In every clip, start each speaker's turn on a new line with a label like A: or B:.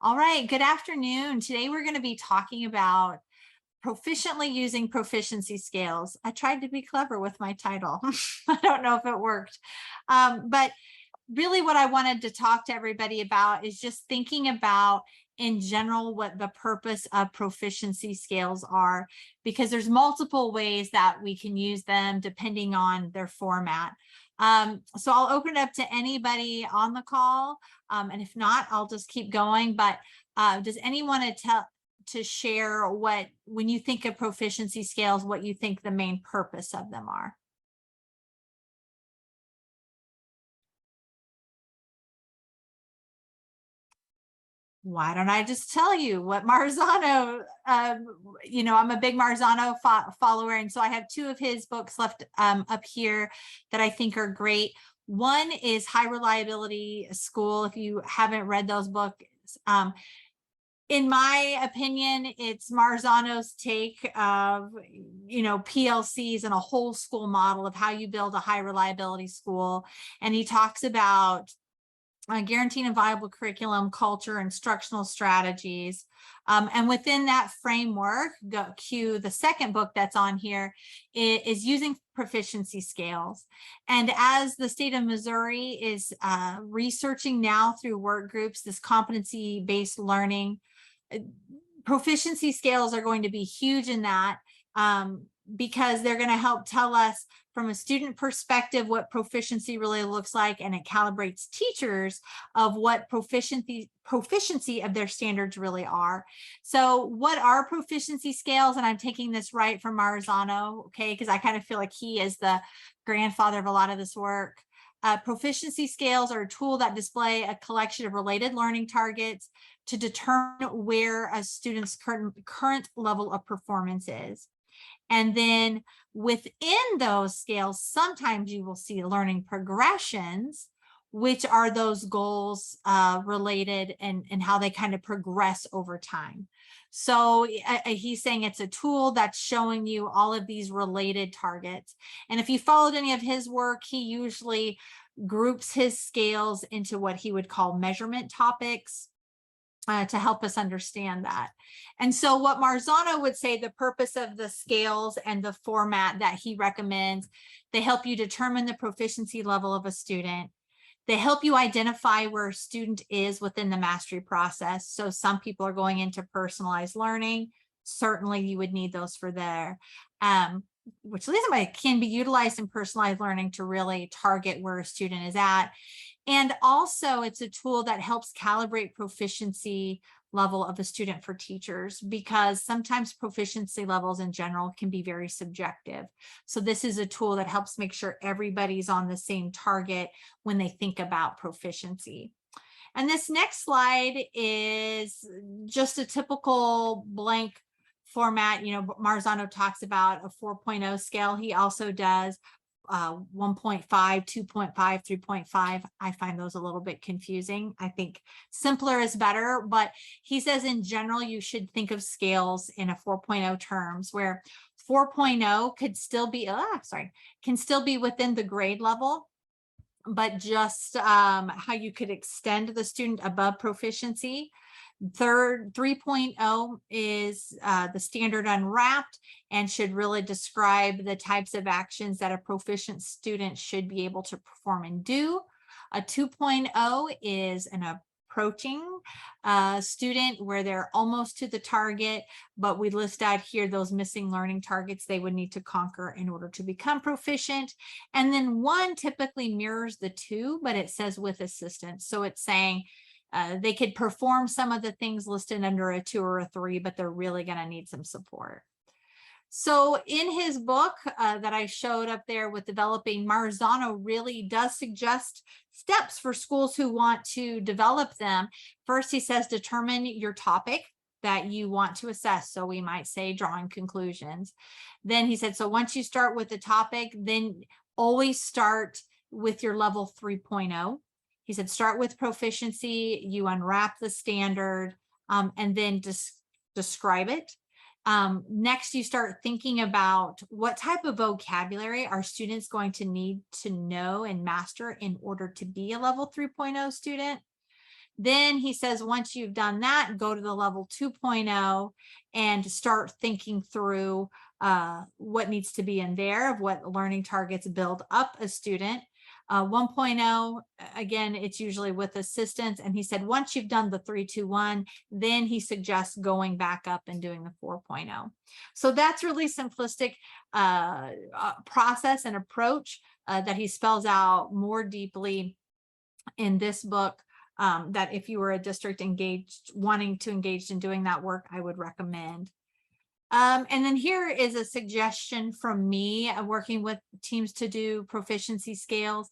A: All right, good afternoon. Today we're going to be talking about proficiently using proficiency scales. I tried to be clever with my title. I don't know if it worked. But really what I wanted to talk to everybody about is just thinking about in general what the purpose of proficiency scales are, because there's multiple ways that we can use them depending on their format. So I'll open it up to anybody on the call. And if not, I'll just keep going. But does anyone to share what, when you think of proficiency scales, what you think the main purpose of them are? Why don't I just tell you what Marzano, I'm a big Marzano follower. And so I have two of his books left up here that I think are great. One is High Reliability School. If you haven't read those books, in my opinion, it's Marzano's take of, PLCs and a whole school model of how you build a high reliability school. And he talks about guaranteeing a viable curriculum, culture, instructional strategies. And within that framework, the second book that's on here is using proficiency scales. And as the state of Missouri is researching now through work groups, this competency-based learning, proficiency scales are going to be huge in that because they're going to help tell us from a student perspective what proficiency really looks like, and it calibrates teachers of what proficiency of their standards really are. So what are proficiency scales? And I'm taking this right from Marzano, okay, because I kind of feel like he is the grandfather of a lot of this work. Proficiency scales are a tool that display a collection of related learning targets to determine where a student's current level of performance is. And then within those scales, sometimes you will see learning progressions, which are those goals related and how they kind of progress over time. So he's saying it's a tool that's showing you all of these related targets. And if you followed any of his work, he usually groups his scales into what he would call measurement topics. To help us understand that. And so what Marzano would say, the purpose of the scales and the format that he recommends, they help you determine the proficiency level of a student. They help you identify where a student is within the mastery process. So some people are going into personalized learning. Certainly you would need those for there. Which can be utilized in personalized learning to really target where a student is at. And also it's a tool that helps calibrate proficiency level of a student for teachers, because sometimes proficiency levels in general can be very subjective. So this is a tool that helps make sure everybody's on the same target when they think about proficiency. And this next slide is just a typical blank format. Marzano talks about a 4.0 scale. He also does 1.5, 2.5, 3.5. I find those a little bit confusing. I think simpler is better, but he says in general, you should think of scales in a 4.0 terms, where 4.0 could still be, can still be within the grade level, but just how you could extend the student above proficiency. 3.0 is the standard unwrapped and should really describe the types of actions that a proficient student should be able to perform and do. A 2.0 is an approaching student where they're almost to the target, but we list out here those missing learning targets they would need to conquer in order to become proficient. And then 1 typically mirrors the 2, but it says with assistance. So it's saying they could perform some of the things listed under a 2 or a 3, but they're really going to need some support. So in his book that I showed up there with developing, Marzano really does suggest steps for schools who want to develop them. First, he says, determine your topic that you want to assess. So we might say drawing conclusions. Then he said, so once you start with the topic, then always start with your level 3.0. He said, start with proficiency, you unwrap the standard, and then describe it. Next, you start thinking about what type of vocabulary are students going to need to know and master in order to be a level 3.0 student. Then he says, once you've done that, go to the level 2.0 and start thinking through what needs to be in there, of what learning targets build up a student. 1.0, again, it's usually with assistance. And he said, once you've done the 3-2-1, then he suggests going back up and doing the 4.0. So that's really simplistic process and approach that he spells out more deeply in this book, that if you were a district engaged, wanting to engage in doing that work, I would recommend. And then here is a suggestion from me working with teams to do proficiency scales,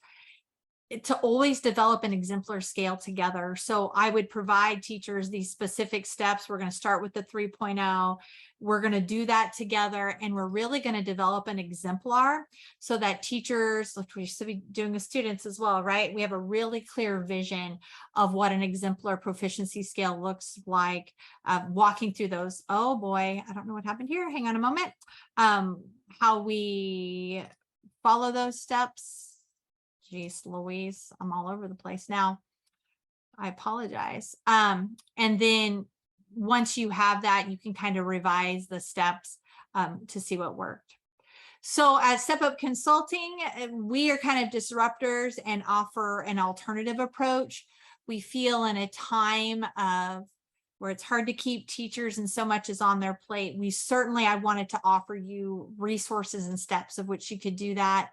A: to always develop an exemplar scale together. So I would provide teachers these specific steps. We're going to start with the 3.0. We're going to do that together, and we're really going to develop an exemplar so that teachers, which we should be doing with students as well, right? We have a really clear vision of what an exemplar proficiency scale looks like, walking through those. Oh boy, I don't know what happened here. Hang on a moment. How we follow those steps. Geez, Louise, I'm all over the place now. I apologize. And then once you have that, you can kind of revise the steps to see what worked. So at Step Up Consulting, we are kind of disruptors and offer an alternative approach. We feel in a time of where it's hard to keep teachers and so much is on their plate. I wanted to offer you resources and steps of which you could do that.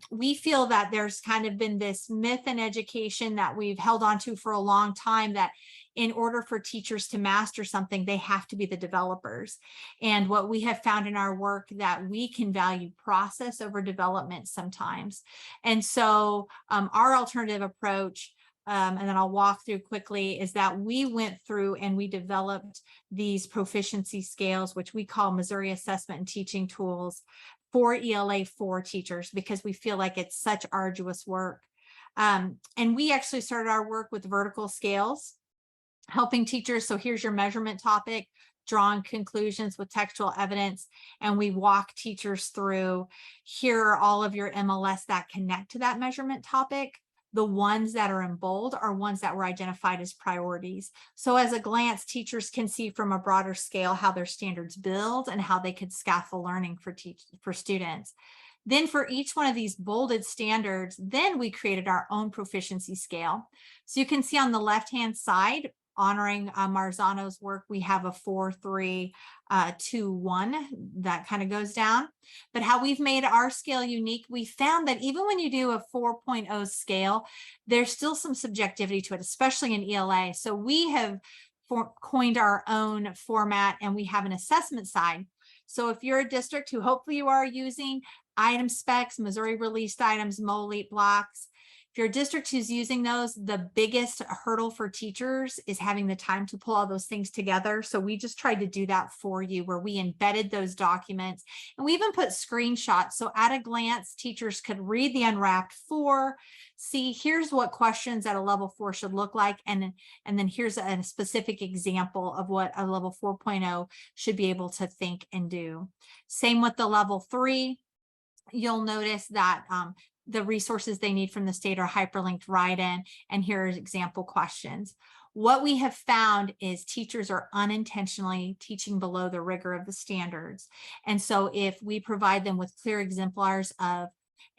A: We feel that there's kind of been this myth in education that we've held on to for a long time, that in order for teachers to master something, they have to be the developers. And what we have found in our work, that we can value process over development sometimes. And so our alternative approach, and then I'll walk through quickly, is that we went through and we developed these proficiency scales, which we call Missouri Assessment and Teaching Tools, for ELA 4 teachers, because we feel like it's such arduous work. And we actually started our work with vertical scales, helping teachers. So here's your measurement topic, drawing conclusions with textual evidence. And we walk teachers through, here are all of your MLS that connect to that measurement topic. The ones that are in bold are ones that were identified as priorities. So as a glance, teachers can see from a broader scale how their standards build and how they could scaffold learning for students. Then for each one of these bolded standards, then we created our own proficiency scale. So you can see on the left-hand side, honoring Marzano's work, we have a 4-3-2-1 that kind of goes down. But how we've made our scale unique, we found that even when you do a 4.0 scale, there's still some subjectivity to it, especially in ELA. So we have coined our own format, and we have an assessment side. So if you're a district who hopefully you are using item specs, Missouri released items, MOLEAT blocks, if you're a district who's using those, the biggest hurdle for teachers is having the time to pull all those things together. So we just tried to do that for you, where we embedded those documents, and we even put screenshots. So at a glance, teachers could read the unwrapped 4, see here's what questions at a level 4 should look like. And then here's a specific example of what a level 4.0 should be able to think and do. Same with the level 3. You'll notice that the resources they need from the state are hyperlinked right in, and here's example questions. What we have found is teachers are unintentionally teaching below the rigor of the standards. And so if we provide them with clear exemplars of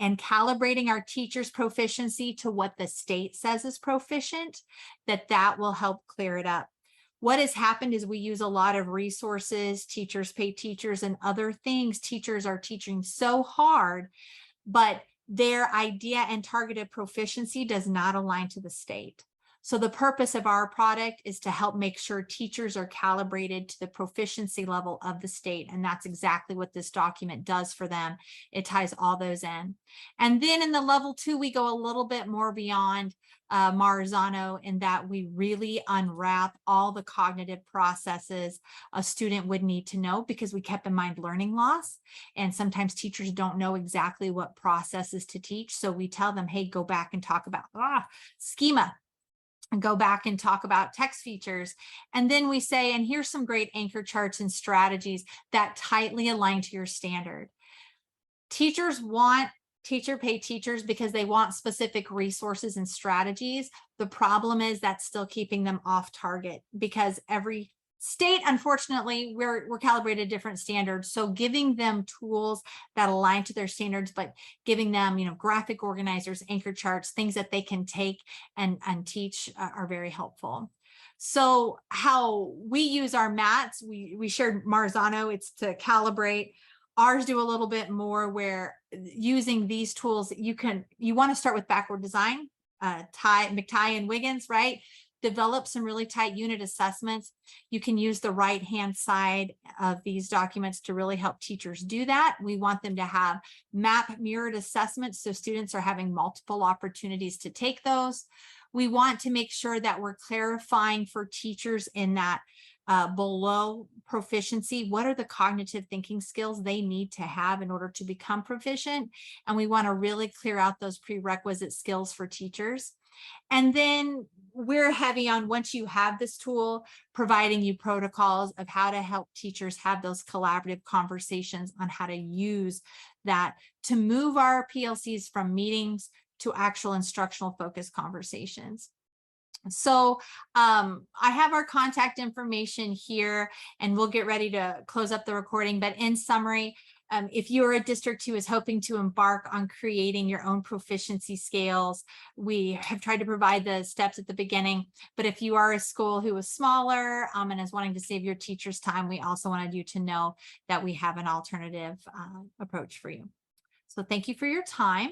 A: and calibrating our teachers' proficiency to what the state says is proficient, that will help clear it up. What has happened is we use a lot of resources, teachers pay teachers, and other things. Teachers are teaching so hard, but their idea and targeted proficiency does not align to the state. So the purpose of our product is to help make sure teachers are calibrated to the proficiency level of the state. And that's exactly what this document does for them. It ties all those in. And then in the level 2, we go a little bit more beyond Marzano, in that we really unwrap all the cognitive processes a student would need to know, because we kept in mind learning loss. And sometimes teachers don't know exactly what processes to teach. So we tell them, hey, go back and talk about schema, and go back and talk about text features. And then we say, and here's some great anchor charts and strategies that tightly align to your standard. Teachers want teacher pay teachers because they want specific resources and strategies. The problem is that's still keeping them off target because every state, unfortunately, we're calibrated different standards. So giving them tools that align to their standards, but giving them, graphic organizers, anchor charts, things that they can take and teach are very helpful. So how we use our mats, we shared Marzano, it's to calibrate. Ours do a little bit more where using these tools, you want to start with backward design, McTighe and Wiggins, right? Develop some really tight unit assessments. You can use the right-hand side of these documents to really help teachers do that. We want them to have map mirrored assessments, so students are having multiple opportunities to take those. We want to make sure that we're clarifying for teachers in that below proficiency, what are the cognitive thinking skills they need to have in order to become proficient? And we want to really clear out those prerequisite skills for teachers. And then we're heavy on, once you have this tool, providing you protocols of how to help teachers have those collaborative conversations on how to use that to move our PLCs from meetings to actual instructional focused conversations. So I have our contact information here, and we'll get ready to close up the recording. But in summary, if you're a district who is hoping to embark on creating your own proficiency scales, we have tried to provide the steps at the beginning. But if you are a school who is smaller and is wanting to save your teachers time, we also wanted you to know that we have an alternative approach for you. So thank you for your time.